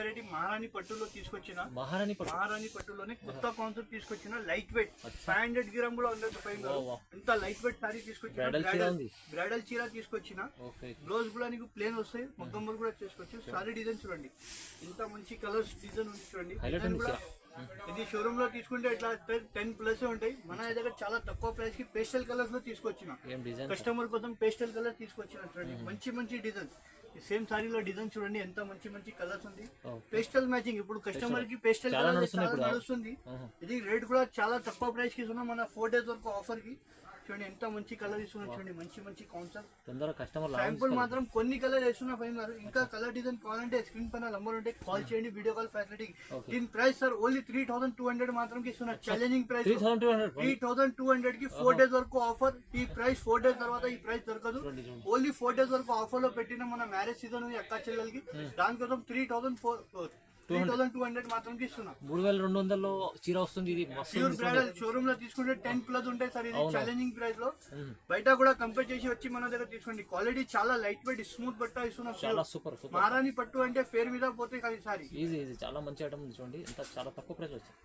variety మహారాణి పట్టులో తీసుకొచ్చిన మహారాణి పట్టులోనే కొత్త కాన్సెప్ట్ తీసుకొచ్చిన లైట్ వెయిట్ 500 గ్రామ్ కూడా ఉండదు పైన ఇంత లైట్ వెయిట్ సారీ తీసుకొచ్చిన బ్రైడల్ చీర తీసుకొచ్చిన బ్లౌజ్ కూడా నీకు ప్లేన్ వస్తాయి మొత్తం కూడా చేసుకోవచ్చు సారీ డిజైన్ చూడండి ఇంత మంచి కలర్స్ డిజైన్ ఉంది చూడండి డిజైన్ కూడా ఇది షోరూమ్ లో తీసుకుంటే ఇట్లా 10+ ఉంటాయి మన దగ్గర చాలా తక్కువ ప్రైస్ కి పేస్టల్ కలర్స్ లో తీసుకొచ్చిన కస్టమర్ కోసం పేస్టల్ కలర్ తీసుకొచ్చిన చూడండి మంచి మంచి డిజైన్ సేమ్ సారీలో డిజైన్ చూడండి ఎంత మంచి మంచి కలర్స్ ఉంది పేస్టల్ మ్యాచింగ్ ఇప్పుడు కస్టమర్ కి పేస్టల్ కలర్ నడుస్తుంది ఇది రేట్ కూడా చాలా తక్కువ ప్రైస్ కి ఇస్తున్నాం మన 4 days వరకు ఆఫర్ కి చూడండి ఎంత మంచి కలర్ ఇస్తున్నారు చూడండి మంచి మంచి కాన్సెప్ట్ శాంపుల్ మాత్రం కొన్ని కలర్ వేస్తున్నా ఫైన్ గారు ఇంకా కలర్ డిజైన్ కావాలంటే స్క్రీన్ పైన నంబర్ ఉంటే కాల్ చేయండి వీడియో కాల్ ఫెసిలిటీ దీని ప్రైస్ సార్ ఓన్లీ 3200 మాత్రం కి ఇస్తున్నారు ఛాలెంజింగ్ ప్రైస్ 3200 కి 4 days వరకు ఆఫర్ ఈ ప్రైస్ 4 days తర్వాత ఈ ప్రైస్ దొరకదు ఓన్లీ 4 days వరకు ఆఫర్ లో పెట్టిన మన మ్యారేజ్ సీజన్ ఉంది అక్క చెల్లెలకి దానికోసం 3200 మాత్రం ఇస్తున్నా 3200 చీర వస్తుంది ఇది ప్యూర్ బ్రైడల్ షోరూమ్ లో తీసుకుంటే 10+ ఉంటాయి సార్ ఇది ఛాలెంజింగ్ ప్రైస్ లో బయట కూడా కంపేర్ చేసి వచ్చి మన దగ్గర తీసుకోండి క్వాలిటీ చాలా లైట్ వెయిట్ స్మూత్ బట్ట ఇస్తున్నా సూపర్ మహారాణి పట్టు అంటే పేరు మీద పోతే కానీ సారీ ఈజీ చాలా మంచి ఐటమ్ చూడండి ఇంత చాలా తక్కువ ప్రైస్ వచ్చింది